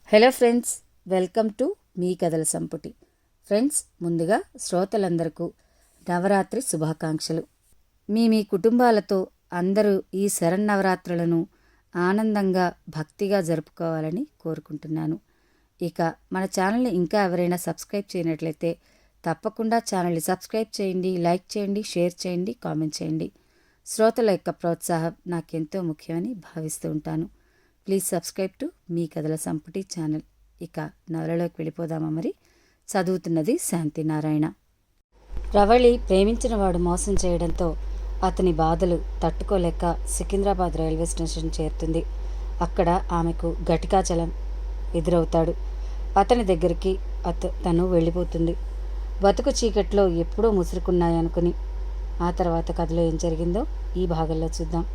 Hello friends, welcome to me కథల సంపుటి. Friends, ముందుగా శ్రోతలందరకు నవరాత్రి శుభాకాంక్షలు. మీ కుటుంబాలతో అందరూ ఈ శరన్నవరాత్రులను ఆనందంగా భక్తిగా జరుపుకోవాలని కోరుకుంటున్నాను. ఇక మన ఛానల్ని ఇంకా ఎవరైనా సబ్స్క్రైబ్ చేయనట్లయితే తప్పకుండా ఛానల్ని సబ్స్క్రైబ్ చేయండి, లైక్ చేయండి, షేర్ చేయండి, కామెంట్ చేయండి. శ్రోతల యొక్క ప్రోత్సాహం నాకెంతో ముఖ్యమని భావిస్తూ ఉంటాను. ప్లీజ్ సబ్స్క్రైబ్ టు మీ కథల సంపుటి ఛానల్. ఇక నవలలోకి వెళ్ళిపోదామా మరి. చదువుతున్నది శాంతినారాయణ. రవళి ప్రేమించిన వాడు మోసం చేయడంతో అతని బాధలు తట్టుకోలేక సికింద్రాబాద్ రైల్వే స్టేషన్ చేరుతుంది. అక్కడ ఆమెకు ఘటికాచలం ఎదురవుతాడు. అతని దగ్గరికి తను వెళ్ళిపోతుంది. బతుకు చీకట్లో ఎప్పుడో ముసురుకున్నాయనుకుని. ఆ తర్వాత కథలో ఏం జరిగిందో ఈ భాగంలో చూద్దాం.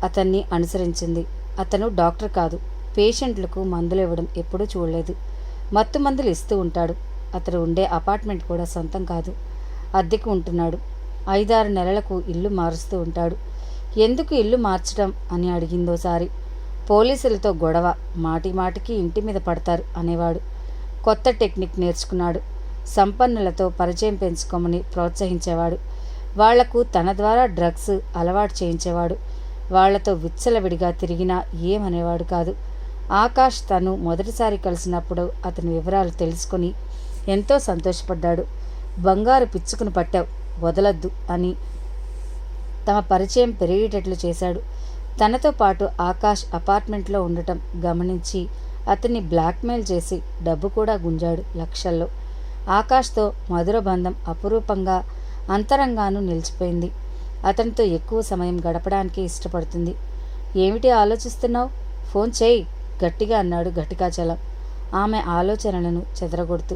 అతన్ని అనుసరించింది. అతను డాక్టర్ కాదు. పేషెంట్లకు మందులు ఇవ్వడం ఎప్పుడూ చూడలేదు. మత్తు మందులు ఇస్తూ ఉంటాడు. అతను ఉండే అపార్ట్మెంట్ కూడా సొంతం కాదు, అద్దెకు ఉంటున్నాడు. 5-6 నెలలకు ఇల్లు మారుస్తూ ఉంటాడు. ఎందుకు ఇల్లు మార్చడం అని అడిగిందోసారి. పోలీసులతో గొడవ, మాటి మాటికి ఇంటి మీద పడతారు అనేవాడు. కొత్త టెక్నిక్ నేర్చుకున్నాడు. సంపన్నులతో పరిచయం పెంచుకోమని ప్రోత్సహించేవాడు. వాళ్లకు తన ద్వారా డ్రగ్స్ అలవాటు చేయించేవాడు. వాళ్లతో విచ్చలవిడిగా తిరిగినా ఏమనేవాడు కాదు. ఆకాష్ తను మొదటిసారి కలిసినప్పుడు అతని వివరాలు తెలుసుకొని ఎంతో సంతోషపడ్డాడు. బంగారు పిచ్చుకుని పట్టావు, వదలద్దు అని తమ పరిచయం పెరిగేటట్లు చేశాడు. తనతో పాటు ఆకాష్ అపార్ట్మెంట్లో ఉండటం గమనించి అతన్ని బ్లాక్మెయిల్ చేసి డబ్బు కూడా గుంజాడు లక్షల్లో. ఆకాష్తో మధుర బంధం అపురూపంగా అంతరంగానూ నిలిచిపోయింది. అతనితో ఎక్కువ సమయం గడపడానికి ఇష్టపడుతుంది. ఏమిటి ఆలోచిస్తున్నావు? ఫోన్ చేయి, గట్టిగా అన్నాడు ఘటికాచలం ఆమె ఆలోచనలను చెదరగొడుతూ.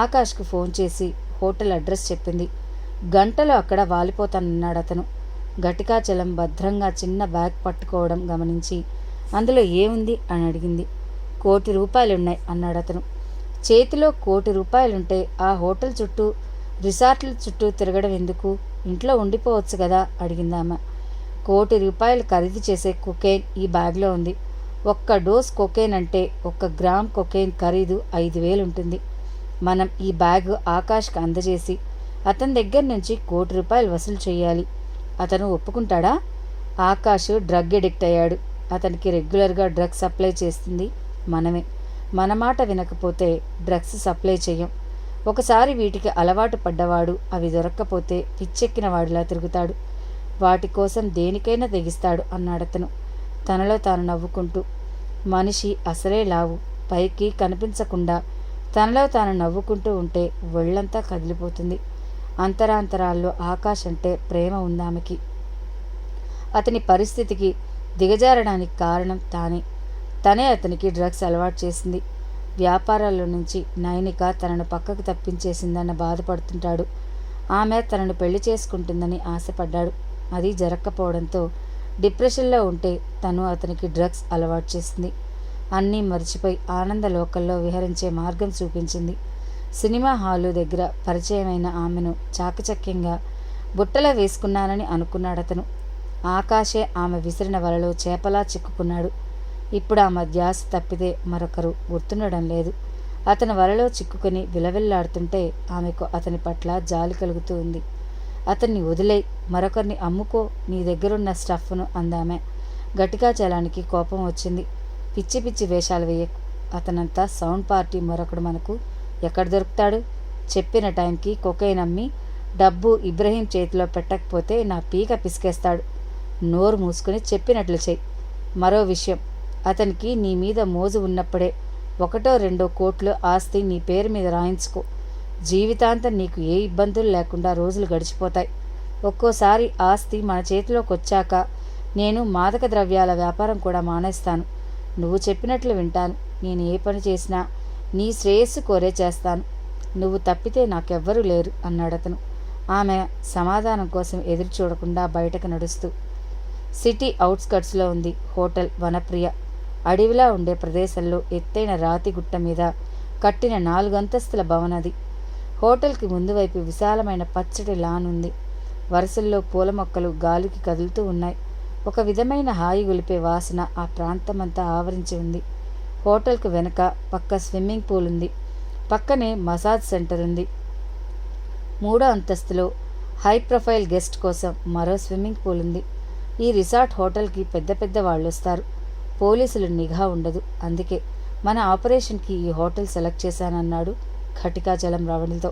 ఆకాష్కు ఫోన్ చేసి హోటల్ అడ్రస్ చెప్పింది. గంటలో అక్కడ వాలిపోతానన్నాడు అతను. ఘటికాచలం భద్రంగా చిన్న బ్యాగ్ పట్టుకోవడం గమనించి అందులో ఏముంది అని అడిగింది. 1 కోటి రూపాయలున్నాయి అన్నాడు అతను. చేతిలో 1 కోటి రూపాయలుంటే ఆ హోటల్ చుట్టూ, రిసార్ట్ల చుట్టూ తిరగడం ఎందుకు? ఇంట్లో ఉండిపోవచ్చు కదా అడిగిందామె. 1 కోటి రూపాయలు ఖరీదు చేసే కొకైన్ ఈ బ్యాగ్లో ఉంది. 1 డోస్ కొకైన్ అంటే 1 గ్రామ్ కొకైన్ ఖరీదు 5,000 ఉంటుంది. మనం ఈ బ్యాగ్ ఆకాష్కి అందజేసి అతని దగ్గర నుంచి 1 కోటి రూపాయలు వసూలు చేయాలి. అతను ఒప్పుకుంటాడా? ఆకాష్ డ్రగ్ ఎడిక్ట్ అయ్యాడు. అతనికి రెగ్యులర్గా డ్రగ్స్ సప్లై చేస్తుంది మనమే. మన మాట వినకపోతే డ్రగ్స్ సప్లై చేయం. ఒకసారి వీటికి అలవాటు పడ్డవాడు అవి దొరక్కపోతే పిచ్చెక్కిన వాడిలా తిరుగుతాడు. వాటి కోసం దేనికైనా తెగిస్తాడు అన్నాడతను తనలో తాను నవ్వుకుంటూ. మనిషి అసలే లావు, పైకి కనిపించకుండా తనలో తాను నవ్వుకుంటూ ఉంటే ఒళ్ళంతా కదిలిపోతుంది. అంతరాంతరాల్లో ఆకాష్ అంటే ప్రేమ ఉందామెకి. అతని పరిస్థితికి దిగజారడానికి కారణం తనే అతనికి డ్రగ్స్ అలవాటు చేసింది. వ్యాపారాల్లో నుంచి నైనిక తనను పక్కకు తప్పించేసిందన్న బాధపడుతుంటాడు. ఆమె తనను పెళ్లి చేసుకుంటుందని ఆశపడ్డాడు. అది జరగకపోవడంతో డిప్రెషన్లో ఉంటే తను అతనికి డ్రగ్స్ అలవాటు చేసింది. అన్నీ మర్చిపోయి ఆనందలోకల్లో విహరించే మార్గం చూపించింది. సినిమా హాలు దగ్గర పరిచయమైన ఆమెను చాకచక్యంగా బుట్టలో వేసుకున్నానని అనుకున్నాడతను. ఆకాశే ఆమె విసిరిన వలలో చేపలా చిక్కుకున్నాడు. ఇప్పుడు ఆమె ధ్యాస తప్పితే మరొకరు గుర్తుండడం లేదు. అతని వలలో చిక్కుకొని విలవిల్లాడుతుంటే ఆమెకు అతని పట్ల జాలి కలుగుతూ ఉంది. అతన్ని వదిలేయి, మరొకరిని అమ్ముకో, నీ దగ్గరున్న స్టఫ్ను అందామె. ఘటికాచలానికి కోపం వచ్చింది. పిచ్చి పిచ్చి వేషాలు వేయకు. అతనంతా సౌండ్ పార్టీ మరొకడు మనకు ఎక్కడ దొరుకుతాడు? చెప్పిన టైంకి కొకైన్ అమ్మి డబ్బు ఇబ్రహీం చేతిలో పెట్టకపోతే నా పీక పిసికేస్తాడు. నోరు మూసుకొని చెప్పినట్లు చెయ్యి. మరో విషయం, అతనికి నీ మీద మోజు ఉన్నప్పుడే 1-2 కోట్లు ఆస్తి నీ పేరు మీద రాయించుకో. జీవితాంతం నీకు ఏ ఇబ్బందులు లేకుండా రోజులు గడిచిపోతాయి. ఒక్కోసారి ఆస్తి మన చేతిలోకి వచ్చాక నేను మాదక ద్రవ్యాల వ్యాపారం కూడా మానేస్తాను. నువ్వు చెప్పినట్లు వింటాను. నేను ఏ పని చేసినా నీ శ్రేయస్సు కోరే చేస్తాను. నువ్వు తప్పితే నాకెవ్వరూ లేరు అన్నాడతను. ఆమె సమాధానం కోసం ఎదురు చూడకుండా బయటకు నడుస్తూ. సిటీ అవుట్స్కట్స్లో ఉంది హోటల్ వనప్రియ. అడవిలా ఉండే ప్రదేశంలో ఎత్తైన రాతి గుట్ట మీద కట్టిన 4 అంతస్తుల భవనది. హోటల్కి ముందు వైపు విశాలమైన పచ్చటి లాన్ ఉంది. వరుసల్లో పూల మొక్కలు గాలికి కదులుతూ ఉన్నాయి. ఒక విధమైన హాయి గొలిపే వాసన ఆ ప్రాంతమంతా ఆవరించి ఉంది. హోటల్కు వెనక పక్క స్విమ్మింగ్ పూల్ ఉంది. పక్కనే మసాజ్ సెంటర్ ఉంది. 3వ అంతస్తులో హై ప్రొఫైల్ గెస్ట్ కోసం మరో స్విమ్మింగ్ పూల్ ఉంది. ఈ రిసార్ట్ హోటల్కి పెద్ద పెద్ద వాళ్ళు వస్తారు. పోలీసులు నిఘా ఉండదు. అందుకే మన ఆపరేషన్కి ఈ హోటల్ సెలెక్ట్ చేశానన్నాడు ఘటికాచలం రవళితో.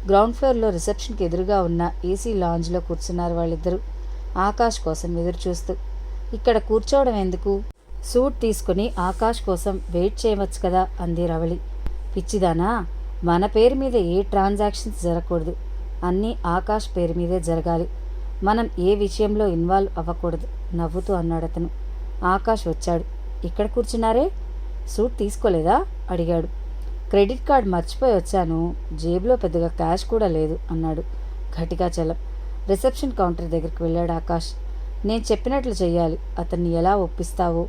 గ్రౌండ్ ఫ్లోర్లో రిసెప్షన్కి ఎదురుగా ఉన్న ఏసీ లాంజ్లో కూర్చున్నారు వాళ్ళిద్దరూ, ఆకాష్ కోసం ఎదురు చూస్తూ. ఇక్కడ కూర్చోవడం ఎందుకు? సూట్ తీసుకుని ఆకాష్ కోసం వెయిట్ చేయవచ్చు కదా అంది రవళి. పిచ్చిదానా, మన పేరు మీద ఏ ట్రాన్సాక్షన్స్ జరగకూడదు. అన్నీ ఆకాష్ పేరు మీదే జరగాలి. మనం ఏ విషయంలో ఇన్వాల్వ్ అవ్వకూడదు నవ్వుతూ అన్నాడు అతను. ఆకాష్ వచ్చాడు. ఇక్కడ కూర్చున్నారే, సూట్ తీసుకోలేదా అడిగాడు. క్రెడిట్ కార్డ్ మర్చిపోయి వచ్చాను, జేబులో పెద్దగా క్యాష్ కూడా లేదు అన్నాడు ఘటికాచలం. రిసెప్షన్ కౌంటర్ దగ్గరికి వెళ్ళాడు ఆకాష్. నేను చెప్పినట్లు చెయ్యాలి. అతన్ని ఎలా ఒప్పిస్తావో.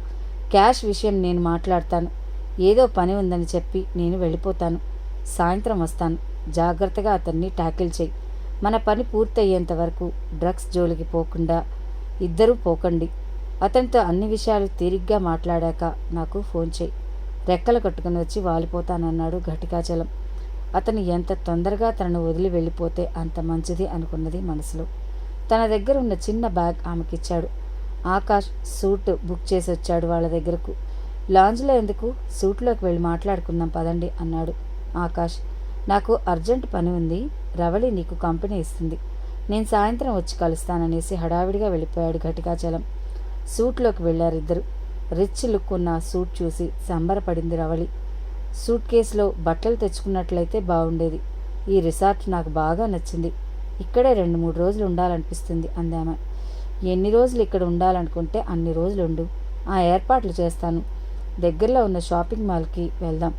క్యాష్ విషయం నేను మాట్లాడతాను. ఏదో పని ఉందని చెప్పి నేను వెళ్ళిపోతాను. సాయంత్రం వస్తాను. జాగ్రత్తగా అతన్ని ట్యాకిల్ చేయి. మన పని పూర్తయ్యేంత వరకు డ్రగ్స్ జోలికి పోకుండా ఇద్దరూ పోకండి. అతనితో అన్ని విషయాలు తీరిగ్గా మాట్లాడాక నాకు ఫోన్ చేయి. రెక్కలు కట్టుకుని వచ్చి వాలిపోతానన్నాడు ఘటికాచలం. అతను ఎంత తొందరగా తనను వదిలి వెళ్ళిపోతే అంత మంచిది అనుకున్నది మనసులో. తన దగ్గర ఉన్న చిన్న బ్యాగ్ ఆమెకిచ్చాడు. ఆకాష్ సూట్ బుక్ చేసి వచ్చాడు వాళ్ళ దగ్గరకు. లాంజ్లో ఎందుకు, సూట్లోకి వెళ్ళి మాట్లాడుకుందాం పదండి అన్నాడు ఆకాష్. నాకు అర్జెంట్ పని ఉంది, రవళి నీకు కంపెనీ ఇస్తుంది, నేను సాయంత్రం వచ్చి కలుస్తాననేసి హడావిడిగా వెళ్ళిపోయాడు ఘటికాచలం. సూట్లోకి వెళ్ళారిద్దరు. రిచ్ లుక్ ఉన్న సూట్ చూసి సంబరపడింది రవళి. సూట్ కేసులో బట్టలు తెచ్చుకున్నట్లయితే బాగుండేది. ఈ రిసార్ట్ నాకు బాగా నచ్చింది. ఇక్కడే 2-3 రోజులు ఉండాలనిపిస్తుంది అందామె. ఎన్ని రోజులు ఇక్కడ ఉండాలనుకుంటే అన్ని రోజులు ఉండు. ఆ ఏర్పాట్లు చేస్తాను. దగ్గరలో ఉన్న షాపింగ్ మాల్కి వెళ్దాం.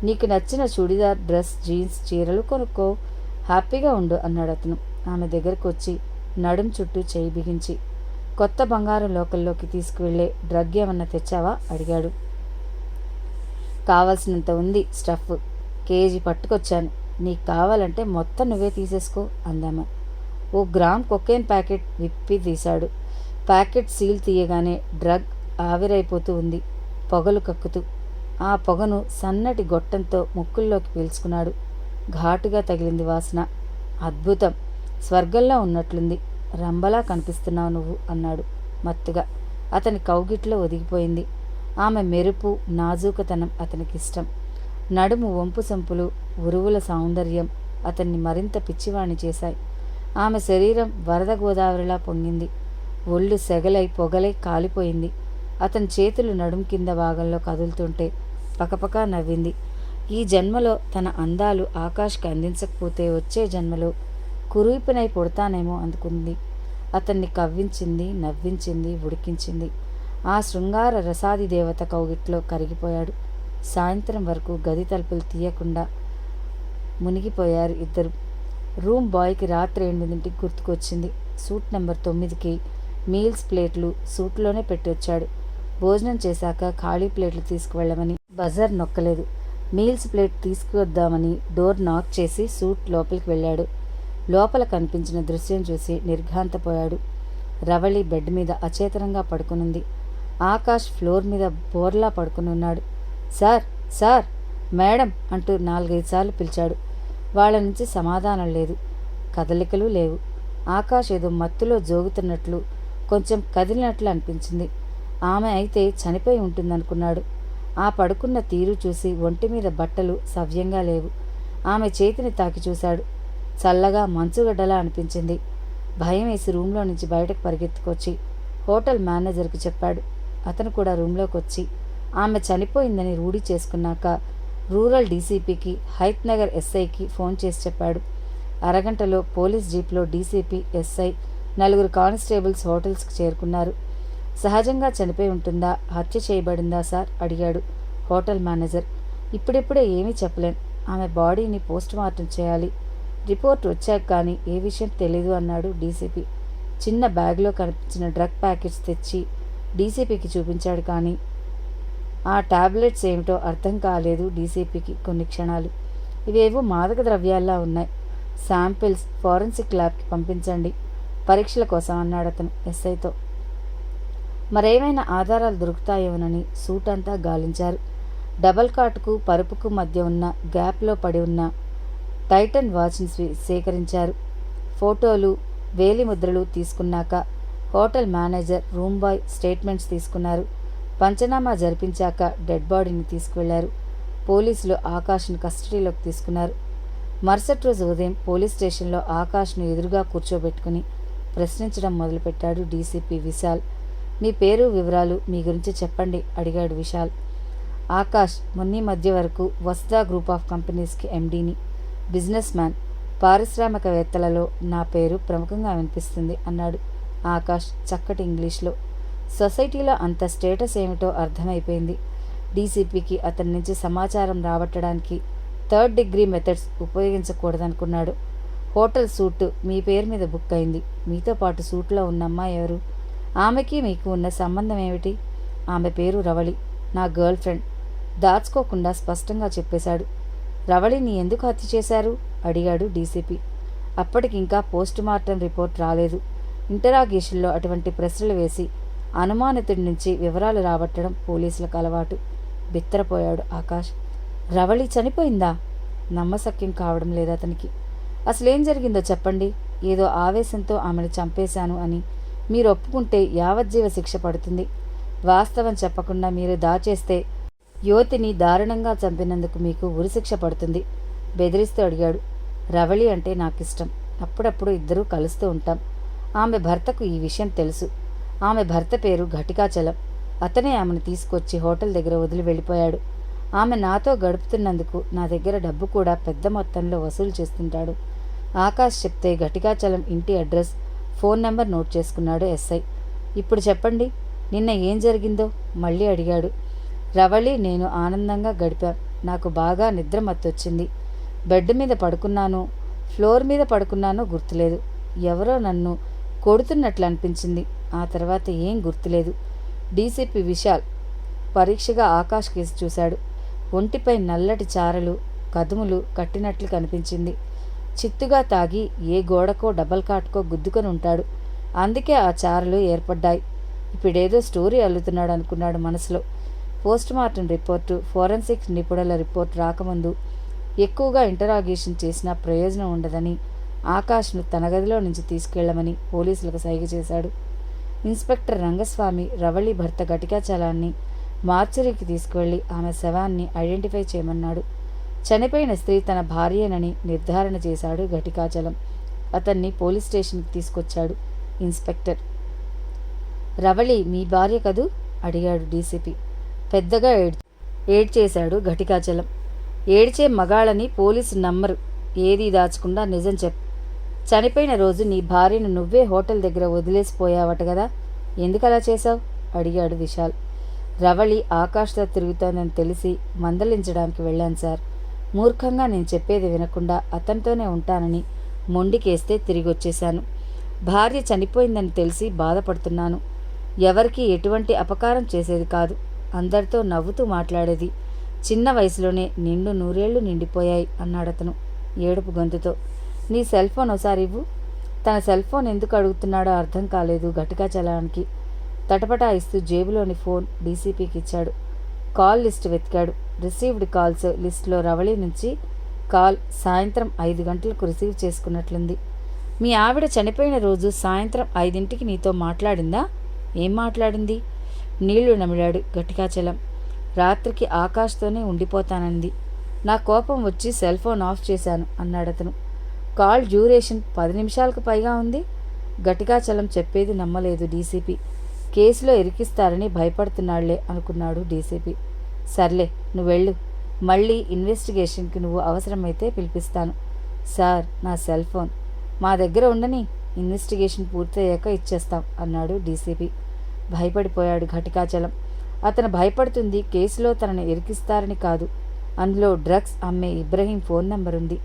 నీకు నచ్చిన చుడిదార్, డ్రెస్, జీన్స్, చీరలు కొనుక్కో. హ్యాపీగా ఉండు అన్నాడు అతను ఆమె దగ్గరకు వచ్చి నడుం చుట్టూ చేయి బిగించి. కొత్త బంగారం లోకల్లోకి తీసుకువెళ్ళే డ్రగ్ ఏమన్నా తెచ్చావా అడిగాడు. కావాల్సినంత ఉంది స్టఫ్, కేజీ పట్టుకొచ్చాను. నీకు కావాలంటే మొత్తం నువ్వే తీసేసుకో అందామా. ఓ గ్రామ్ కొకైన్ ప్యాకెట్ విప్పి తీశాడు. ప్యాకెట్ సీల్ తీయగానే డ్రగ్ ఆవిరైపోతూ ఉంది, పొగలు కక్కుతూ. ఆ పొగను సన్నటి గొట్టంతో ముక్కుల్లోకి పీల్చుకున్నాడు. ఘాటుగా తగిలింది వాసన. అద్భుతం, స్వర్గంలో ఉన్నట్లుంది. రంబలా కనిపిస్తున్నావు నువ్వు అన్నాడు మత్తుగా. అతని కౌగిట్లో ఒదిగిపోయింది. ఆమె మెరుపు, నాజూకతనం అతనికిష్టం. నడుము వంపు సంపులు, ఉరువుల సౌందర్యం అతన్ని మరింత పిచ్చివాణి చేశాయి. ఆమె శరీరం వరద గోదావరిలా పొంగింది. ఒళ్ళు సెగలై పొగలై కాలిపోయింది. అతని చేతులు నడుం కింద భాగంలో కదులుతుంటే పకపకా నవ్వింది. ఈ జన్మలో తన అందాలు ఆకాష్కి అందించకపోతే వచ్చే జన్మలో కురూపినై పుడతానేమో అందుకుంది. అతన్ని కవ్వించింది, నవ్వించింది, ఉడికించింది. ఆ శృంగార రసాది దేవత కౌగిట్లో కరిగిపోయాడు. సాయంత్రం వరకు గది తలుపులు తీయకుండా మునిగిపోయారు ఇద్దరు. రూమ్ బాయ్కి రాత్రి 8ంటికి గుర్తుకొచ్చింది. సూట్ నెంబర్ 9కి మీల్స్ ప్లేట్లు సూట్లోనే పెట్టి వచ్చాడు. భోజనం చేశాక ఖాళీ ప్లేట్లు తీసుకువెళ్ళమని బజర్ నొక్కలేదు. మీల్స్ ప్లేట్ తీసుకువద్దామని డోర్ నాక్ చేసి సూట్ లోపలికి వెళ్ళాడు. లోపల కనిపించిన దృశ్యం చూసి నిర్ఘాంతపోయాడు. రవళి బెడ్ మీద అచేతనంగా పడుకునుంది. ఆకాష్ ఫ్లోర్ మీద బోర్లా పడుకునున్నాడు. సార్, సార్, మేడం అంటూ 4-5 సార్లు పిలిచాడు. వాళ్ళ నుంచి సమాధానం లేదు, కదలికలు లేవు. ఆకాష్ ఏదో మత్తులో జోగుతున్నట్లు, కొంచెం కదిలినట్లు అనిపించింది. ఆమె అయితే చనిపోయి ఉంటుందనుకున్నాడు. ఆ పడుకున్న తీరు చూసి ఒంటి మీద బట్టలు సవ్యంగా లేవు. ఆమె చేతిని తాకి చూశాడు. చల్లగా మంచుగడ్డలా అనిపించింది. భయం వేసి రూమ్లో నుంచి బయటకు పరిగెత్తుకొచ్చి హోటల్ మేనేజర్కి చెప్పాడు. అతను కూడా రూమ్లోకి వచ్చి ఆమె చనిపోయిందని రూఢి చేసుకున్నాక రూరల్ డీసీపీకి, హైత్ నగర్ ఎస్ఐకి ఫోన్ చేసి చెప్పాడు. అరగంటలో పోలీస్ జీప్లో డీసీపీ, ఎస్ఐ, 4 కానిస్టేబుల్స్ హోటల్స్కి చేరుకున్నారు. సహజంగా చనిపోయి ఉంటుందా, హత్య చేయబడిందా సార్ అడిగాడు హోటల్ మేనేజర్. ఇప్పుడిప్పుడే ఏమీ చెప్పలేం. ఆమె బాడీని పోస్ట్ మార్టం చేయాలి. రిపోర్ట్ వచ్చాక కానీ ఏ విషయం తెలీదు అన్నాడు డీసీపీ. చిన్న బ్యాగ్లో కనిపించిన డ్రగ్ ప్యాకెట్స్ తెచ్చి డీసీపీకి చూపించాడు. కానీ ఆ టాబ్లెట్స్ ఏమిటో అర్థం కాలేదు డీసీపీకి కొన్ని క్షణాలు. ఇవేవో మాదక ద్రవ్యాల్లా ఉన్నాయి. శాంపిల్స్ ఫోరెన్సిక్ ల్యాబ్కి పంపించండి పరీక్షల కోసం అన్నాడు అతను ఎస్ఐతో. మరేమైనా ఆధారాలు దొరుకుతాయేమోనని సూట్ అంతా గాలించారు. డబల్ కాటుకు పరుపుకు మధ్య ఉన్న గ్యాప్లో పడి ఉన్న టైటన్ వాచ్ని సేకరించారు. ఫోటోలు, వేలిముద్రలు తీసుకున్నాక hotel manager, room boy statements తీసుకున్నారు. పంచనామా జరిపించాక డెడ్ బాడీని తీసుకువెళ్లారు. పోలీసులు ఆకాష్ను కస్టడీలోకి తీసుకున్నారు. మరుసటి రోజు ఉదయం పోలీస్ స్టేషన్లో ఆకాష్ను ఎదురుగా కూర్చోబెట్టుకుని ప్రశ్నించడం మొదలుపెట్టాడు డీసీపీ విశాల్. మీ పేరు, వివరాలు, మీ గురించి చెప్పండి అడిగాడు విశాల్. ఆకాష్, మొన్నీ మధ్య వరకు వసుదా గ్రూప్ ఆఫ్ కంపెనీస్కి ఎండీని, బిజినెస్ మ్యాన్, పారిశ్రామికవేత్తలలో నా పేరు ప్రముఖంగా వినిపిస్తుంది అన్నాడు ఆకాష్ చక్కటి ఇంగ్లీష్లో. సొసైటీలో అంత స్టేటస్ ఏమిటో అర్థమైపోయింది. డీసీపీకి అతని నుంచి సమాచారం రాబట్టడానికి థర్డ్ డిగ్రీ మెథడ్స్ ఉపయోగించకూడదనుకున్నాడు. హోటల్ సూట్ మీ పేరు మీద బుక్ అయింది. మీతో పాటు సూట్లో ఉన్న అమ్మాయి ఎవరు? ఆమెకి మీకు ఉన్న సంబంధం ఏమిటి? ఆమె పేరు రవళి, నా గర్ల్ ఫ్రెండ్. దాచుకోకుండా స్పష్టంగా చెప్పేశాడు. రవళిని ఎందుకు హత్య చేశారు అడిగాడు డీసీపీ. అప్పటికింకా పోస్ట్ మార్టం రిపోర్ట్ రాలేదు. ఇంటరాగేషన్లో అటువంటి ప్రశ్నలు వేసి అనుమానితుడి నుంచి వివరాలు రాబట్టడం పోలీసులకు అలవాటు. బిత్తరపోయాడు ఆకాష్. రవళి చనిపోయిందా? నమ్మశక్యం కావడం లేదు అతనికి. అసలేం జరిగిందో చెప్పండి. ఏదో ఆవేశంతో ఆమెను చంపేశాను అని మీరు ఒప్పుకుంటే యావజ్జీవ శిక్ష పడుతుంది. వాస్తవం చెప్పకుండా మీరు దాచేస్తే యువతిని దారుణంగా చంపినందుకు మీకు ఉరిశిక్ష పడుతుంది బెదిరిస్తూ అడిగాడు. రవళి అంటే నాకిష్టం. అప్పుడప్పుడు ఇద్దరూ కలుస్తూ ఉంటాం. ఆమె భర్తకు ఈ విషయం తెలుసు. ఆమె భర్త పేరు ఘటికాచలం. అతనే ఆమెను తీసుకొచ్చి హోటల్ దగ్గర వదిలి వెళ్ళిపోయాడు. ఆమె నాతో గడుపుతున్నందుకు నా దగ్గర డబ్బు కూడా పెద్ద మొత్తంలో వసూలు చేస్తుంటాడు. ఆకాష్ చెప్తే ఘటికాచలం ఇంటి అడ్రస్, ఫోన్ నెంబర్ నోట్ చేసుకున్నాడు ఎస్ఐ. ఇప్పుడు చెప్పండి, నిన్న ఏం జరిగిందో మళ్ళీ అడిగాడు. రవళి, నేను ఆనందంగా గడిపాం. నాకు బాగా నిద్ర మత్తొచ్చింది. బెడ్ మీద పడుకున్నాను, ఫ్లోర్ మీద పడుకున్నానో గుర్తులేదు. ఎవరో నన్ను కొడుతున్నట్లు అనిపించింది. ఆ తర్వాత ఏం గుర్తులేదు. డీసీపీ విశాల్ పరీక్షగా ఆకాష్ కేసు చూశాడు. ఒంటిపై నల్లటి చారలు, కదుములు కట్టినట్లు కనిపించింది. చిత్తుగా తాగి ఏ గోడకో డబల్ కాటుకో గుద్దుకొని ఉంటాడు. అందుకే ఆ చారలు ఏర్పడ్డాయి. ఇప్పుడేదో స్టోరీ అల్లుతున్నాడు అనుకున్నాడు మనసులో. పోస్ట్ మార్టం రిపోర్టు, ఫోరెన్సిక్ నిపుణుల రిపోర్ట్ రాకముందు ఎక్కువగా ఇంటరాగేషన్ చేసినా ప్రయోజనం ఉండదని ఆకాష్ను తన గదిలో నుంచి తీసుకెళ్లమని పోలీసులకు సైగ చేశాడు. ఇన్స్పెక్టర్ రంగస్వామి రవళి భర్త ఘటికాచలాన్ని మార్చురీకి తీసుకువెళ్లి ఆమె శవాన్ని ఐడెంటిఫై చేయమన్నాడు. చనిపోయిన స్త్రీ తన భార్యేనని నిర్ధారణ చేశాడు ఘటికాచలం. అతన్ని పోలీస్ స్టేషన్కి తీసుకొచ్చాడు ఇన్స్పెక్టర్. రవళి మీ భార్య కదూ అడిగాడు డీసీపీ. పెద్దగా ఏడ్చేశాడు ఘటికాచలం. ఏడ్చే మగాళ్ళని పోలీసు నమ్మరు. ఏదీ దాచకుండా నిజం చెప్పు. చనిపోయిన రోజు నీ భార్యను నువ్వే హోటల్ దగ్గర వదిలేసిపోయావట కదా, ఎందుకలా చేశావు అడిగాడు విశాల్. రవళి ఆకాష్తో తిరుగుతోందని తెలిసి మందలించడానికి వెళ్ళాను సార్. మూర్ఖంగా నేను చెప్పేది వినకుండా అతనితోనే ఉంటానని మొండికేస్తే తిరిగి వచ్చేశాను. భార్య చనిపోయిందని తెలిసి బాధపడుతున్నాను. ఎవరికీ ఎటువంటి అపకారం చేసేది కాదు. అందరితో నవ్వుతూ మాట్లాడేది. చిన్న వయసులోనే నిండు 100 ఏళ్లు నిండిపోయాయి అన్నాడతను ఏడుపు గొంతుతో. నీ సెల్ ఫోన్ ఒకసారి ఇవ్వు. తన సెల్ ఫోన్ ఎందుకు అడుగుతున్నాడో అర్థం కాలేదు ఘటికాచలానికి. తటపటాయిస్తూ జేబులోని ఫోన్ డీసీపీకి ఇచ్చాడు. కాల్ లిస్ట్ వెతికాడు. రిసీవ్డ్ కాల్స్ లిస్టులో రవళి నుంచి కాల్ సాయంత్రం 5 గంటలకు రిసీవ్ చేసుకున్నట్లుంది. మీ ఆవిడ చనిపోయిన రోజు సాయంత్రం 5ంటికి నీతో మాట్లాడిందా? ఏం మాట్లాడింది? నీళ్లు నమిలాడు ఘటికాచలం. రాత్రికి ఆకాష్తోనే ఉండిపోతానంది. నా కోపం వచ్చి సెల్ ఫోన్ ఆఫ్ చేశాను అన్నాడతను. కాల్ డ్యూరేషన్ 10 నిమిషాలకు పైగా ఉంది. ఘటికాచలం చెప్పేది నమ్మలేదు డీసీపీ. కేసులో ఇరికిస్తారని భయపడుతున్నాళ్లే అనుకున్నాడు డీసీపీ. సర్లే, నువ్వు వెళ్ళు. మళ్ళీ ఇన్వెస్టిగేషన్కి నువ్వు అవసరమైతే పిలిపిస్తాను. సార్, నా సెల్ ఫోన్ మా దగ్గర ఉండని, ఇన్వెస్టిగేషన్ పూర్తయ్యాక ఇచ్చేస్తాం అన్నాడు డీసీపీ. భయపడిపోయాడు ఘటికాచలం. అతను భయపడుతుంది కేసులో తనను ఇరికిస్తారని కాదు. అందులో డ్రగ్స్ అమ్మే ఇబ్రహీం ఫోన్ నంబర్ ఉంది.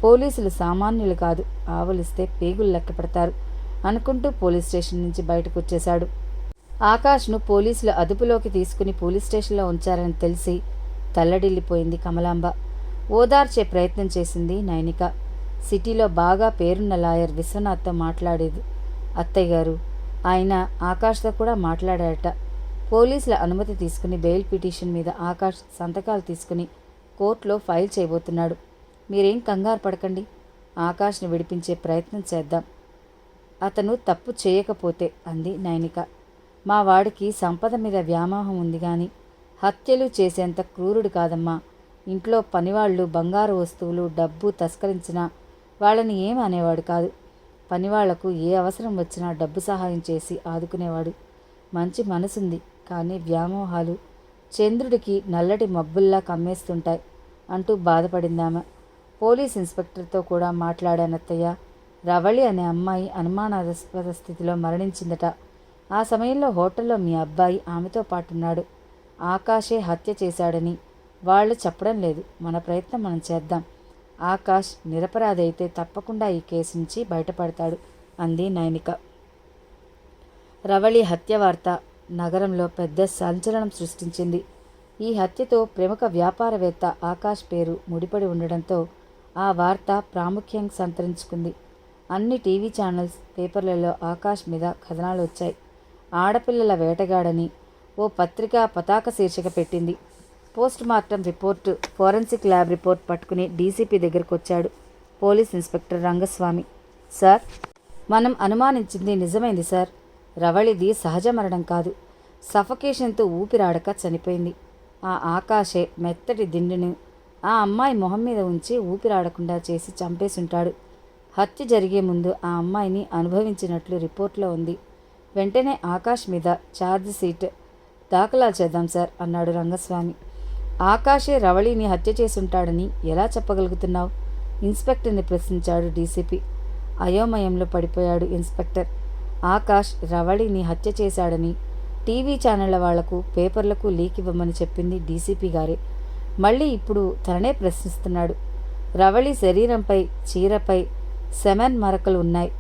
పోలీసులు సామాన్యులు కాదు, ఆవలిస్తే పేగులు లెక్క పెడతారు అనుకుంటూ పోలీస్ స్టేషన్ నుంచి బయటకు వచ్చేశాడు. ఆకాష్ను పోలీసులు అదుపులోకి తీసుకుని పోలీస్ స్టేషన్లో ఉంచారని తెలిసి తల్లడిల్లిపోయింది కమలాంబ. ఓదార్చే ప్రయత్నం చేసింది నైనిక. సిటీలో బాగా పేరున్న లాయర్ విశ్వనాథ్తో మాట్లాడేది. అత్తయ్య గారు, ఆయన ఆకాష్తో కూడా మాట్లాడారట. పోలీసుల అనుమతి తీసుకుని బెయిల్ పిటిషన్ మీద ఆకాష్ సంతకాలు తీసుకుని కోర్టులో ఫైల్ చేయబోతున్నాడు. మీరేం కంగారు పడకండి, ఆకాష్ని విడిపించే ప్రయత్నం చేద్దాం, అతను తప్పు చేయకపోతే అంది నైనిక. మా వాడికి సంపద మీద వ్యామోహం ఉంది గాని హత్యలు చేసేంత క్రూరుడు కాదమ్మా. ఇంట్లో పనివాళ్ళు బంగారు వస్తువులు డబ్బు తస్కరించినా వాళ్ళని ఏం అనేవాడు కాదు. పనివాళ్లకు ఏ అవసరం వచ్చినా డబ్బు సహాయం చేసి ఆదుకునేవాడు. మంచి మనసుంది, కానీ వ్యామోహాలు చంద్రుడికి నల్లటి మబ్బుల్లా కమ్మేస్తుంటాయి అంటూ బాధపడిందామె. పోలీస్ ఇన్స్పెక్టర్తో కూడా మాట్లాడానత్తయ్య. రవళి అనే అమ్మాయి అనుమానాస్పద స్థితిలో మరణించిందట. ఆ సమయంలో హోటల్లో మీ అబ్బాయి ఆమెతో పాటున్నాడు. ఆకాషే హత్య చేశాడని వాళ్ళు చెప్పడం లేదు. మన ప్రయత్నం మనం చేద్దాం. ఆకాష్ నిరపరాధి అయితే తప్పకుండా ఈ కేసు నుంచి బయటపడతాడు అంది నైనిక. రవళి హత్య వార్త నగరంలో పెద్ద సంచలనం సృష్టించింది. ఈ హత్యతో ప్రముఖ వ్యాపారవేత్త ఆకాష్ పేరు ముడిపడి ఉండడంతో ఆ వార్త ప్రాముఖ్యం సంతరించుకుంది. అన్ని టీవీ ఛానల్స్, పేపర్లలో ఆకాష్ మీద కథనాలు వచ్చాయి. ఆడపిల్లల వేటగాడని ఓ పత్రిక పతాక శీర్షిక పెట్టింది. Post mortem report, forensic lab report పట్టుకుని డీసీపీ దగ్గరకు వచ్చాడు పోలీస్ ఇన్స్పెక్టర్ రంగస్వామి. సార్, మనం అనుమానించింది నిజమైంది సార్. రవళిది సహజ మరణం కాదు, సఫకేషన్తో ఊపిరాడక చనిపోయింది. ఆ ఆకాశే మెత్తటి దిండును ఆ అమ్మాయి మొహం మీద ఉంచి ఊపిరాడకుండా చేసి చంపేసుంటాడు. హత్య జరిగే ముందు ఆ అమ్మాయిని అనుభవించినట్లు రిపోర్ట్లో ఉంది. వెంటనే ఆకాష్ మీద ఛార్జ్ షీట్ దాఖలా చేద్దాం సార్ అన్నాడు రంగస్వామి. ఆకాషే రవళిని హత్య చేసుంటాడని ఎలా చెప్పగలుగుతున్నావు? ఇన్స్పెక్టర్ని ప్రశ్నించాడు డీసీపీ. అయోమయంలో పడిపోయాడు ఇన్స్పెక్టర్. ఆకాష్ రవళిని హత్య చేశాడని టీవీ ఛానళ్ల వాళ్లకు, పేపర్లకు లీక్ ఇవ్వమని చెప్పింది డీసీపీ గారే. మళ్ళీ ఇప్పుడు తననే ప్రశ్నిస్తున్నాడు. రవళి శరీరంపై, చీరపై సెమెన్ మరకలు ఉన్నాయి.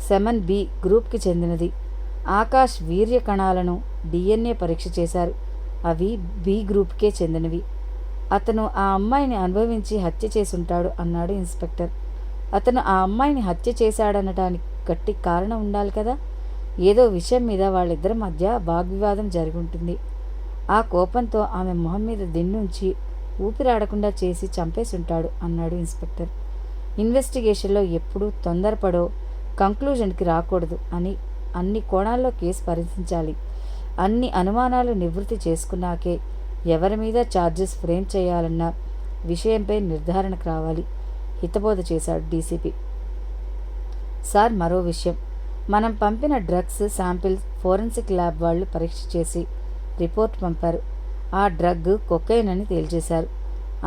సెమెన్ బి గ్రూప్కి చెందినది. ఆకాష్ వీర్య కణాలను DNA పరీక్ష చేశారు. అవి బి గ్రూప్కే చెందినవి. అతను ఆ అమ్మాయిని అనుభవించి హత్య చేసుంటాడు అన్నాడు ఇన్స్పెక్టర్. అతను ఆ అమ్మాయిని హత్య చేశాడనడానికి గట్టి కారణం ఉండాలి కదా. ఏదో విషయం మీద వాళ్ళిద్దరి మధ్య వాగ్వివాదం జరుగుంటుంది. ఆ కోపంతో ఆమె మొహం మీద దిండుంచి ఊపిరాడకుండా చేసి చంపేసుంటాడు అన్నాడు ఇన్స్పెక్టర్. ఇన్వెస్టిగేషన్లో ఎప్పుడూ తొందరపడో కంక్లూజన్కి రాకూడదు అని అన్ని కోణాల్లో కేసు పరిశీలించాలి. అన్ని అనుమానాలు నివృత్తి చేసుకున్నాకే ఎవరి మీద ఛార్జెస్ ఫ్రేమ్ చేయాలన్న విషయంపై నిర్ధారణకు రావాలి హితబోధ చేశాడు డీసీపీ. సార్, మరో విషయం. మనం పంపిన డ్రగ్స్ శాంపిల్స్ ఫోరెన్సిక్ ల్యాబ్ వాళ్ళు పరీక్ష చేసి రిపోర్ట్ పంపారు. ఆ డ్రగ్ కొకైన్ అని తేల్చేశారు.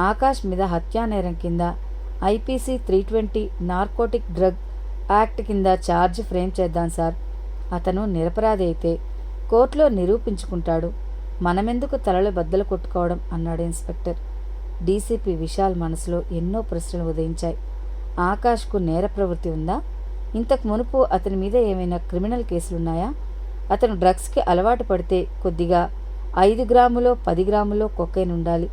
ఆకాష్ మీద హత్యానేరం కింద IPC 320 నార్కోటిక్ డ్రగ్ యాక్ట్ కింద ఛార్జ్ ఫ్రేమ్ చేద్దాం సార్. అతను నిరపరాధి అయితే కోర్టులో నిరూపించుకుంటాడు. మనమెందుకు తలలు బద్దలు కొట్టుకోవడం అన్నాడు ఇన్స్పెక్టర్. డీసీపీ విశాల్ మనసులో ఎన్నో ప్రశ్నలు ఉదయించాయి. ఆకాష్కు నేర ప్రవృత్తి ఉందా? ఇంతకు మునుపు అతని మీద ఏమైనా క్రిమినల్ కేసులున్నాయా? అతను డ్రగ్స్కి అలవాటు పడితే కొద్దిగా 5 గ్రాములో 10 గ్రాములో కొకైన్ ఉండాలి.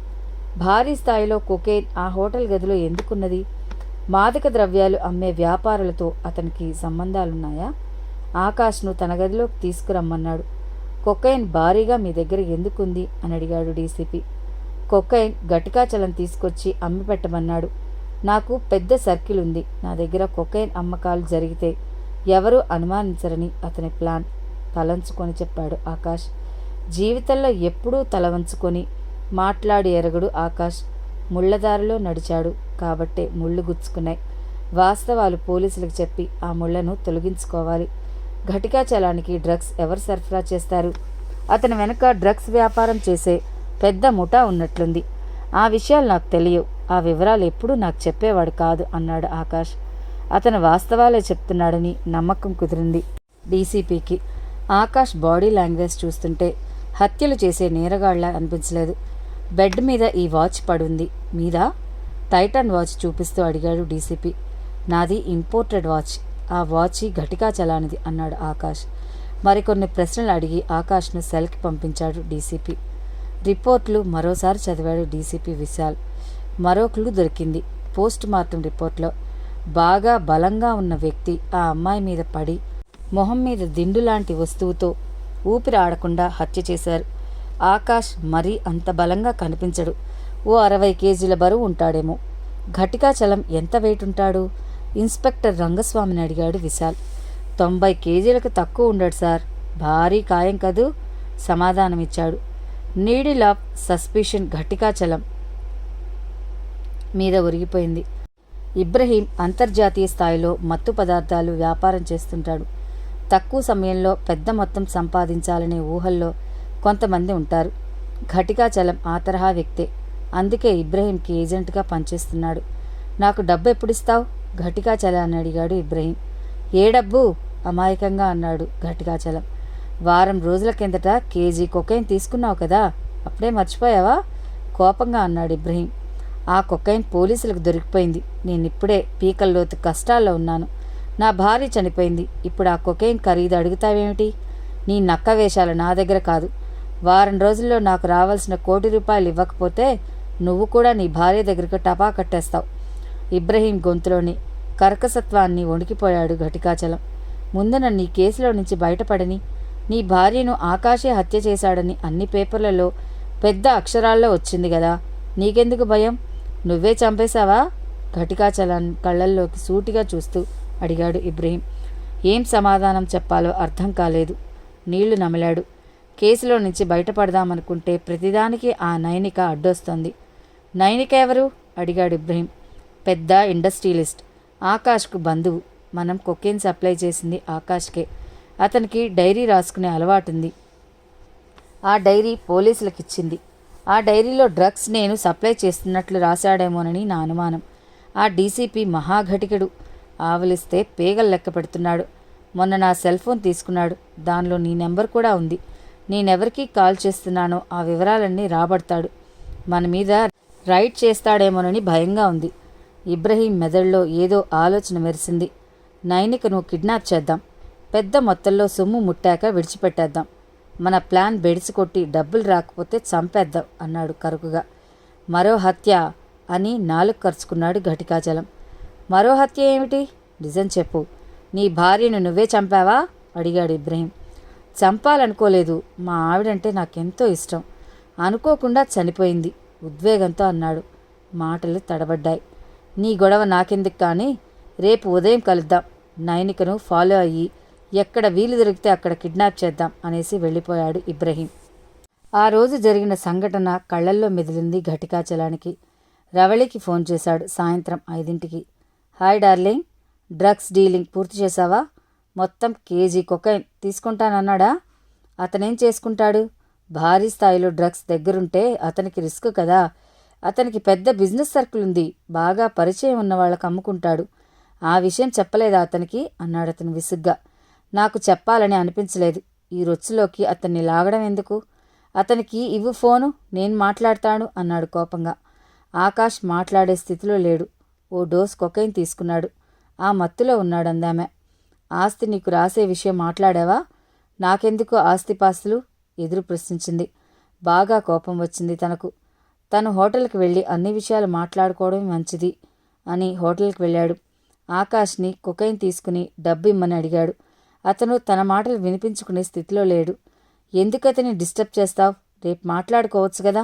భారీ స్థాయిలో కొకైన్ ఆ హోటల్ గదిలో ఎందుకున్నది? మాదక ద్రవ్యాలు అమ్మే వ్యాపారులతో అతనికి సంబంధాలున్నాయా? ఆకాష్ను తన గదిలోకి తీసుకురమ్మన్నాడు. కొకైన్ భారీగా మీ దగ్గర ఎందుకుంది అని అడిగాడు డీసీపీ. కొకైన్ గటికాచలం తీసుకొచ్చి అమ్మి పెట్టమన్నాడు. నాకు పెద్ద సర్కిల్ ఉంది. నా దగ్గర కొకైన్ అమ్మకాలు జరిగితే ఎవరూ అనుమానించరని అతని ప్లాన్ తలంచుకొని చెప్పాడు ఆకాష్. జీవితంలో ఎప్పుడూ తల వంచుకొని మాట్లాడి ఎరగడు ఆకాష్. ముళ్ళదారిలో నడిచాడు కాబట్టే ముళ్ళు గుచ్చుకున్నాయి. వాస్తవాలు పోలీసులకు చెప్పి ఆ ముళ్లను తొలగించుకోవాలి. ఘటికాచలానికి డ్రగ్స్ ఎవరు సరఫరా చేస్తారు? అతని వెనుక డ్రగ్స్ వ్యాపారం చేసే పెద్ద ముఠా ఉన్నట్లుంది. ఆ విషయాలు నాకు తెలియవు. ఆ వివరాలు ఎప్పుడూ నాకు చెప్పేవాడు కాదు అన్నాడు ఆకాష్. అతను వాస్తవాలే చెప్తున్నాడని నమ్మకం కుదిరింది డీసీపీకి. ఆకాష్ బాడీ లాంగ్వేజ్ చూస్తుంటే హత్యలు చేసే నేరగాళ్ల అనిపించలేదు. బెడ్ మీద ఈ వాచ్ పడుంది. మీద టైటాన్ వాచ్ చూపిస్తూ అడిగాడు డీసీపీ. నాది ఇంపోర్టెడ్ వాచ్. ఆ వాచి ఘటికాచలానిది అన్నాడు ఆకాష్. మరికొన్ని ప్రశ్నలు అడిగి ఆకాష్ను సెల్కి పంపించాడు డీసీపీ. రిపోర్ట్లు మరోసారి చదివాడు డీసీపీ విశాల్. మరో క్లూ దొరికింది. పోస్ట్ మార్టం రిపోర్ట్లో బాగా బలంగా ఉన్న వ్యక్తి ఆ అమ్మాయి మీద పడి మొహం మీద దిండు లాంటి వస్తువుతో ఊపిరి ఆడకుండా హత్య చేశారు. ఆకాష్ మరీ అంత బలంగా కనిపించడు. ఓ 60 కేజీల బరువు ఉంటాడేమో. ఘటికాచలం ఎంత వెయిట్ ఉంటాడు? ఇన్స్పెక్టర్ రంగస్వామిని అడిగాడు విశాల్. 90 కేజీలకు తక్కువ ఉండడు సార్. భారీ కాయం కదూ సమాధానమిచ్చాడు. నీడిల్ ఆఫ్ సస్పిషన్ ఘటికాచలం మీద ఒరిగిపోయింది. ఇబ్రహీం అంతర్జాతీయ స్థాయిలో మత్తు పదార్థాలు వ్యాపారం చేస్తుంటాడు. తక్కువ సమయంలో పెద్ద మొత్తం సంపాదించాలనే ఊహల్లో కొంతమంది ఉంటారు. ఘటికాచలం ఆ తరహా వ్యక్తే. అందుకే ఇబ్రహీంకి ఏజెంట్గా పనిచేస్తున్నాడు. నాకు డబ్బు ఎప్పుడిస్తావు? ఘటికాచలాన్ని అడిగాడు ఇబ్రహీం. ఏ డబ్బు? అమాయకంగా అన్నాడు ఘటికాచలం. వారం రోజుల కిందట కేజీ కొకైన్ తీసుకున్నావు కదా, అప్పుడే మర్చిపోయావా? కోపంగా అన్నాడు ఇబ్రహీం. ఆ కొకైన్ పోలీసులకు దొరికిపోయింది. నేనిప్పుడే పీకల్లోతు కష్టాల్లో ఉన్నాను. నా భార్య చనిపోయింది. ఇప్పుడు ఆ కొకైన్ ఖరీదు అడుగుతావేమిటి? నీ నక్క వేషాలు నా దగ్గర కాదు. వారం రోజుల్లో నాకు రావాల్సిన ₹1,00,00,000 ఇవ్వకపోతే నువ్వు కూడా నీ భార్య దగ్గరకు టపా కట్టేస్తావు. ఇబ్రహీం గొంతులోని కర్కసత్వాన్ని వణికిపోయాడు ఘటికాచలం. ముందు నన్ను ఈ కేసులో నుంచి బయటపడని. నీ భార్యను ఆకాశే హత్య చేశాడని అన్ని పేపర్లలో పెద్ద అక్షరాల్లో వచ్చింది కదా, నీకెందుకు భయం? నువ్వే చంపేశావా? ఘటికాచలాన్ని కళ్ళల్లోకి సూటిగా చూస్తూ అడిగాడు ఇబ్రహీం. ఏం సమాధానం చెప్పాలో అర్థం కాలేదు. నీళ్లు నమిలాడు. కేసులో నుంచి బయటపడదామనుకుంటే ప్రతిదానికి ఆ నైనిక అడ్డొస్తోంది. నైనిక ఎవరు? అడిగాడు ఇబ్రహీం. పెద్ద ఇండస్ట్రియలిస్ట్. ఆకాష్కు బంధువు. మనం కొకేన్ సప్లై చేసింది ఆకాష్కే. అతనికి డైరీ రాసుకునే అలవాటుంది. ఆ డైరీ పోలీసులకు ఇచ్చింది. ఆ డైరీలో డ్రగ్స్ నేను సప్లై చేస్తున్నట్లు రాశాడేమోనని నా అనుమానం. ఆ డీసీపీ మహాఘటికుడు. ఆవలిస్తే పేగలు లెక్క పెడుతున్నాడు. మొన్న నా సెల్ ఫోన్ తీసుకున్నాడు. దానిలో నీ నెంబర్ కూడా ఉంది. నేనెవరికి కాల్ చేస్తున్నానో ఆ వివరాలన్నీ రాబడతాడు. మన మీద రైడ్ చేస్తాడేమోనని భయంగా ఉంది. ఇబ్రహీం మెదడులో ఏదో ఆలోచన మెరిసింది. నైనికను కిడ్నాప్ చేద్దాం. పెద్ద మొత్తంలో సొమ్ము ముట్టాక విడిచిపెట్టేద్దాం. మన ప్లాన్ బెడిసి కొట్టి డబ్బులు రాకపోతే చంపేద్దాం అన్నాడు కరుకుగా. మరో హత్య అని నాలుగు కరుచుకున్నాడు ఘటికాచలం. మరో హత్య ఏమిటి? నిజం చెప్పు. నీ భార్యను నువ్వే చంపావా? అడిగాడు ఇబ్రహీం. చంపాలనుకోలేదు. మా ఆవిడంటే నాకెంతో ఇష్టం. అనుకోకుండా చనిపోయింది ఉద్వేగంతో అన్నాడు. మాటలు తడబడ్డాయి. నీ గొడవ నాకెందుకు కానీ, రేపు ఉదయం కలుద్దాం. నైనికను ఫాలో అయ్యి ఎక్కడ వీలు దొరికితే అక్కడ కిడ్నాప్ చేద్దాం అనేసి వెళ్ళిపోయాడు ఇబ్రహీం. ఆ రోజు జరిగిన సంఘటన కళ్లల్లో మెదిలింది ఘటికాచలానికి. రవళికి ఫోన్ చేశాడు సాయంత్రం 5ంటికి. హాయ్ డార్లింగ్, డ్రగ్స్ డీలింగ్ పూర్తి చేశావా? మొత్తం కేజీ కొకైన్ తీసుకుంటానన్నాడా? అతనేం చేసుకుంటాడు? భారీ స్థాయిలో డ్రగ్స్ దగ్గరుంటే అతనికి రిస్క్ కదా. అతనికి పెద్ద బిజినెస్ సర్కిల్ ఉంది. బాగా పరిచయం ఉన్న వాళ్ళకు అమ్ముకుంటాడు. ఆ విషయం చెప్పలేదా అతనికి? అన్నాడు అతను విసుగ్గా. నాకు చెప్పాలని అనిపించలేదు. ఈ రొచ్చులోకి అతన్ని లాగడం ఎందుకు? అతనికి ఇవ్వు ఫోను, నేను మాట్లాడతాను అన్నాడు కోపంగా. ఆకాష్ మాట్లాడే స్థితిలో లేడు. ఓ డోస్ కొకైన్ తీసుకున్నాడు. ఆ మత్తులో ఉన్నాడందామె. ఆస్తి నీకు రాసే విషయం మాట్లాడావా? నాకెందుకు ఆస్తిపాస్తులు? ఎదురు ప్రశ్నించింది. బాగా కోపం వచ్చింది తనకు. తను హోటల్కి వెళ్ళి అన్ని విషయాలు మాట్లాడుకోవడం మంచిది అని హోటల్కి వెళ్ళాడు. ఆకాష్ని కొకైన్ తీసుకుని డబ్బు ఇమ్మని అడిగాడు. అతను తన మాటలు వినిపించుకునే స్థితిలో లేడు. ఎందుకతని డిస్టర్బ్ చేస్తావు? రేపు మాట్లాడుకోవచ్చు కదా.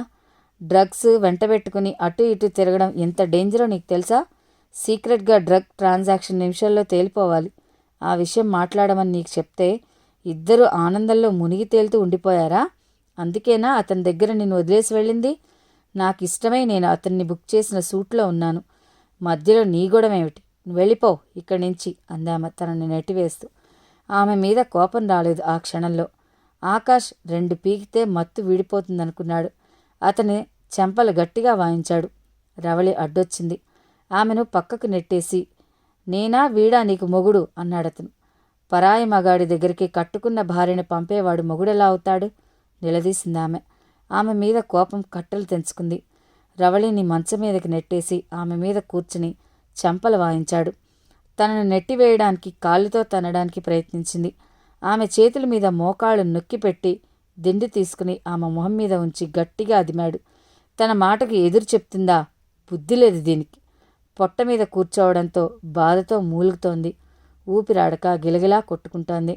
డ్రగ్స్ వెంటబెట్టుకుని అటు ఇటు తిరగడం ఎంత డేంజరో నీకు తెలుసా? సీక్రెట్గా డ్రగ్ ట్రాన్సాక్షన్ నిమిషాల్లో తేలిపోవాలి. ఆ విషయం మాట్లాడమని నీకు చెప్తే ఇద్దరు ఆనందంలో మునిగి తేలుతూ ఉండిపోయారా? అందుకేనా అతని దగ్గర నిన్ను వదిలేసి వెళ్ళింది? నాకు ఇష్టమై నేను అతన్ని బుక్ చేసిన సూట్లో ఉన్నాను. మధ్యలో నీ గొడవేమిటి? నువ్వు వెళ్ళిపో ఇక్కడి నుంచి అందామె తనని నెట్టివేస్తూ. ఆమె మీద కోపం రాలేదు ఆ క్షణంలో. ఆకాష్ 2 పీకితే మత్తు వీడిపోతుందనుకున్నాడు. అతని చెంపలు గట్టిగా వాయించాడు. రవళి అడ్డొచ్చింది. ఆమెను పక్కకు నెట్టేసి, నేనా వీడా నీకు మొగుడు అన్నాడతను. పరాయి మగాడి దగ్గరికి కట్టుకున్న భార్యను పంపేవాడు మొగుడెలా అవుతాడు? నిలదీసిందామె. ఆమె మీద కోపం కట్టలు తెంచుకుంది. రవళిని మంచం మీదకి నెట్టేసి ఆమె మీద కూర్చుని చెంపలు వాయించాడు. తనను నెట్టివేయడానికి కాళ్ళతో తన్నడానికి ప్రయత్నించింది. ఆమె చేతుల మీద మోకాళ్ళు నొక్కిపెట్టి దిండి తీసుకుని ఆమె మొహం మీద ఉంచి గట్టిగా అదిమాడు. తన మాటకి ఎదురు చెప్తుందా? బుద్ధి లేదు దీనికి. పొట్ట మీద కూర్చోవడంతో బాధతో మూలుగుతోంది. ఊపిరాడక గిలగిలా కొట్టుకుంటోంది.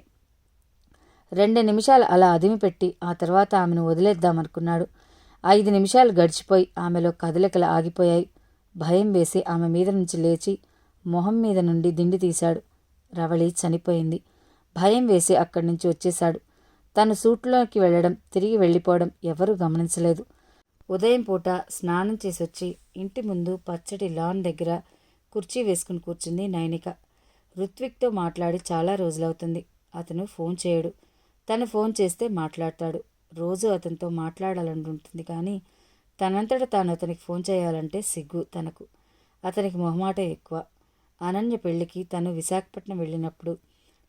2 నిమిషాలు అలా అదిమిపెట్టి ఆ తర్వాత ఆమెను వదిలేద్దామనుకున్నాడు. 5 నిమిషాలు గడిచిపోయి ఆమెలో కదలికలు ఆగిపోయాయి. భయం వేసి ఆమె మీద నుంచి లేచి మొహం మీద నుండి దిండి తీశాడు. రవళి చనిపోయింది. భయం వేసి అక్కడి నుంచి వచ్చేశాడు. తను సూట్లోకి వెళ్ళడం, తిరిగి వెళ్ళిపోవడం ఎవరూ గమనించలేదు. ఉదయం పూట స్నానం చేసొచ్చి ఇంటి ముందు పచ్చటి లాన్ దగ్గర కుర్చీ వేసుకుని కూర్చుంది నైనిక. రుత్విక్తో మాట్లాడి చాలా రోజులవుతుంది. అతను ఫోన్ చేయడు. తను ఫోన్ చేస్తే మాట్లాడతాడు. రోజు అతనితో మాట్లాడాలంటుంటుంది కానీ తనంతట తాను అతనికి ఫోన్ చేయాలంటే సిగ్గు తనకు. అతనికి మొహమాటే ఎక్కువ. అనన్య పెళ్లికి తను విశాఖపట్నం వెళ్ళినప్పుడు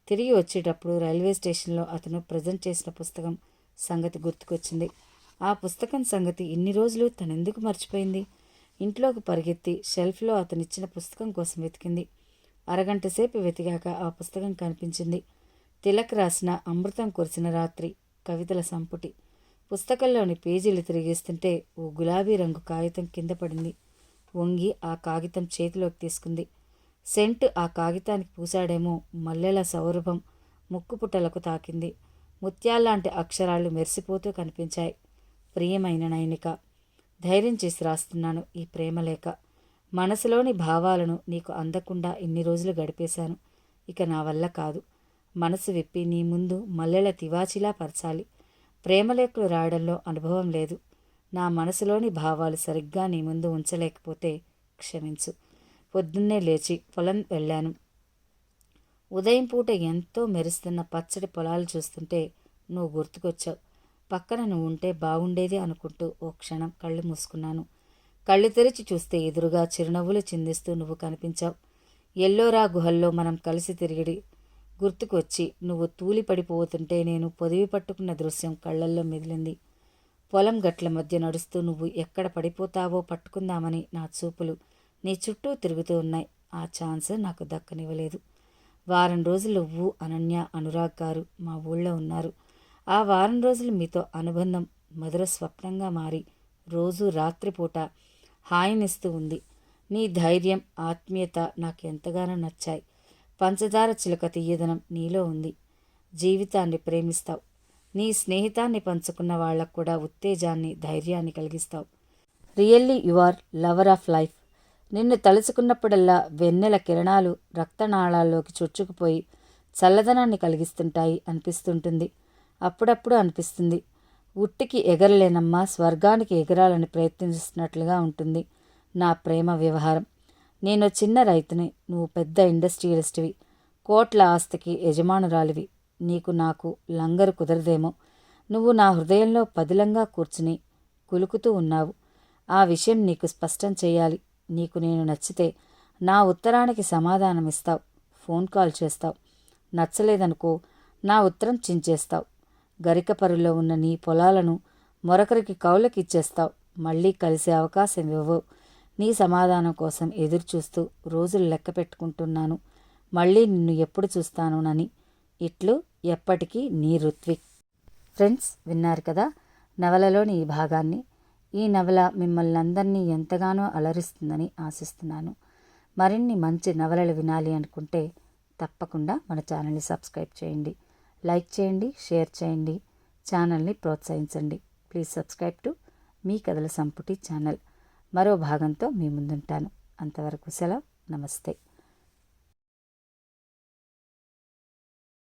తిరిగి వచ్చేటప్పుడు రైల్వే స్టేషన్లో అతను ప్రజెంట్ చేసిన పుస్తకం సంగతి గుర్తుకొచ్చింది. ఆ పుస్తకం సంగతి ఇన్ని రోజులు తనెందుకు మర్చిపోయింది? ఇంట్లోకి పరిగెత్తి షెల్ఫ్లో అతనిచ్చిన పుస్తకం కోసం వెతికింది. అరగంట సేపు వెతికాక ఆ పుస్తకం కనిపించింది. తిలక్ రాసిన అమృతం కురిసిన రాత్రి కవితల సంపుటి. పుస్తకంలోని పేజీలు తిరిగేస్తుంటే ఓ గులాబీ రంగు కాగితం కింద పడింది. వంగి ఆ కాగితం చేతిలోకి తీసుకుంది. సెంటు ఆ కాగితానికి పూసాడేమో మల్లెల సౌరభం ముక్కుపుటలకు తాకింది. ముత్యాల్లాంటి అక్షరాలు మెరిసిపోతూ కనిపించాయి. ప్రియమైన నైనిక, ధైర్యం చేసి రాస్తున్నాను ఈ ప్రేమలేఖ. మనసులోని భావాలను నీకు అందకుండా ఇన్ని రోజులు గడిపేశాను. ఇక నా వల్ల కాదు. మనసు విప్పి నీ ముందు మల్లెల తివాచిలా పరచాలి. ప్రేమలేఖలు రాయడంలో అనుభవం లేదు. నా మనసులోని భావాలు సరిగ్గా నీ ముందు ఉంచలేకపోతే క్షమించు. పొద్దున్నే లేచి పొలం వెళ్ళాను. ఉదయం పూట ఎంతో మెరుస్తున్న పచ్చడి పొలాలు చూస్తుంటే నువ్వు గుర్తుకొచ్చావు. పక్కన నువ్వు ఉంటే బాగుండేది అనుకుంటూ ఓ క్షణం కళ్ళు మూసుకున్నాను. కళ్ళు తెరిచి చూస్తే ఎదురుగా చిరునవ్వులు చిందిస్తూ నువ్వు కనిపించావు. ఎల్లోరా గుహల్లో మనం కలిసి తిరిగిడి గుర్తుకొచ్చి నువ్వు తూలి పడిపోతుంటే నేను పొదివి పట్టుకున్న దృశ్యం కళ్ళల్లో మెదిలింది. పొలం గట్ల మధ్య నడుస్తూ నువ్వు ఎక్కడ పడిపోతావో పట్టుకుందామని నా చూపులు నీ చుట్టూ తిరుగుతూ ఉన్నాయి. ఆ ఛాన్స్ నాకు దక్కనివ్వలేదు. వారం రోజులు నువ్వు, అనన్య, అనురాగ్ గారు మా ఊళ్ళో ఉన్నారు. ఆ వారం రోజులు మీతో అనుబంధం మధుర స్వప్నంగా మారి రోజు రాత్రిపూట హాయినిస్తూ ఉంది. నీ ధైర్యం, ఆత్మీయత నాకు ఎంతగానో నచ్చాయి. పంచదార చిలుక తీయదనం నీలో ఉంది. జీవితాన్ని ప్రేమిస్తావు. నీ స్నేహితాన్ని పంచుకున్న వాళ్లకు కూడా ఉత్తేజాన్ని, ధైర్యాన్ని కలిగిస్తావు. Really you are lover of life. నిన్ను తలుచుకున్నప్పుడల్లా వెన్నెల కిరణాలు రక్తనాళాల్లోకి చొచ్చుకుపోయి చల్లదనాన్ని కలిగిస్తుంటాయి అనిపిస్తుంటుంది. అప్పుడప్పుడు అనిపిస్తుంది ఉట్టికి ఎగరలేనమ్మా, స్వర్గానికి ఎగరాలని ప్రయత్నిస్తున్నట్లుగా ఉంటుంది నా ప్రేమ వ్యవహారం. నేను చిన్న రైతుని, నువ్వు పెద్ద ఇండస్ట్రియలిస్ట్వి, కోట్ల ఆస్తికి యజమానురాలివి. నీకు నాకు లంగరు కుదరదేమో. నువ్వు నా హృదయంలో పదిలంగా కూర్చుని కులుకుతూ ఉన్నావు. ఆ విషయం నీకు స్పష్టం చేయాలి. నీకు నేను నచ్చితే నా ఉత్తరానికి సమాధానమిస్తావు, ఫోన్ కాల్ చేస్తావు. నచ్చలేదనుకో నా ఉత్తరం చించేస్తావు. గరికపరులో ఉన్న నీ పొలాలను మరొకరికి కౌలకిచ్చేస్తావు. మళ్ళీ కలిసే అవకాశం ఇవ్వవు. నీ సమాధానం కోసం ఎదురుచూస్తూ రోజులు లెక్క పెట్టుకుంటున్నాను. మళ్ళీ నిన్ను ఎప్పుడు చూస్తానోనని. ఇట్లు ఎప్పటికీ నీ రుత్విక్. ఫ్రెండ్స్, విన్నారు కదా నవలలోని ఈ భాగాన్ని. ఈ నవల మిమ్మల్ని అందరినీ ఎంతగానో అలరిస్తుందని ఆశిస్తున్నాను. మరిన్ని మంచి నవలలు వినాలి అనుకుంటే తప్పకుండా మన ఛానల్ని సబ్స్క్రైబ్ చేయండి, లైక్ చేయండి, షేర్ చేయండి, ఛానల్ని ప్రోత్సహించండి. ప్లీజ్ సబ్స్క్రైబ్ టు మీ కథల సంపుటి ఛానల్. మరో భాగంతో మీ ముందుంటాను. అంతవరకు సెలవు. నమస్తే.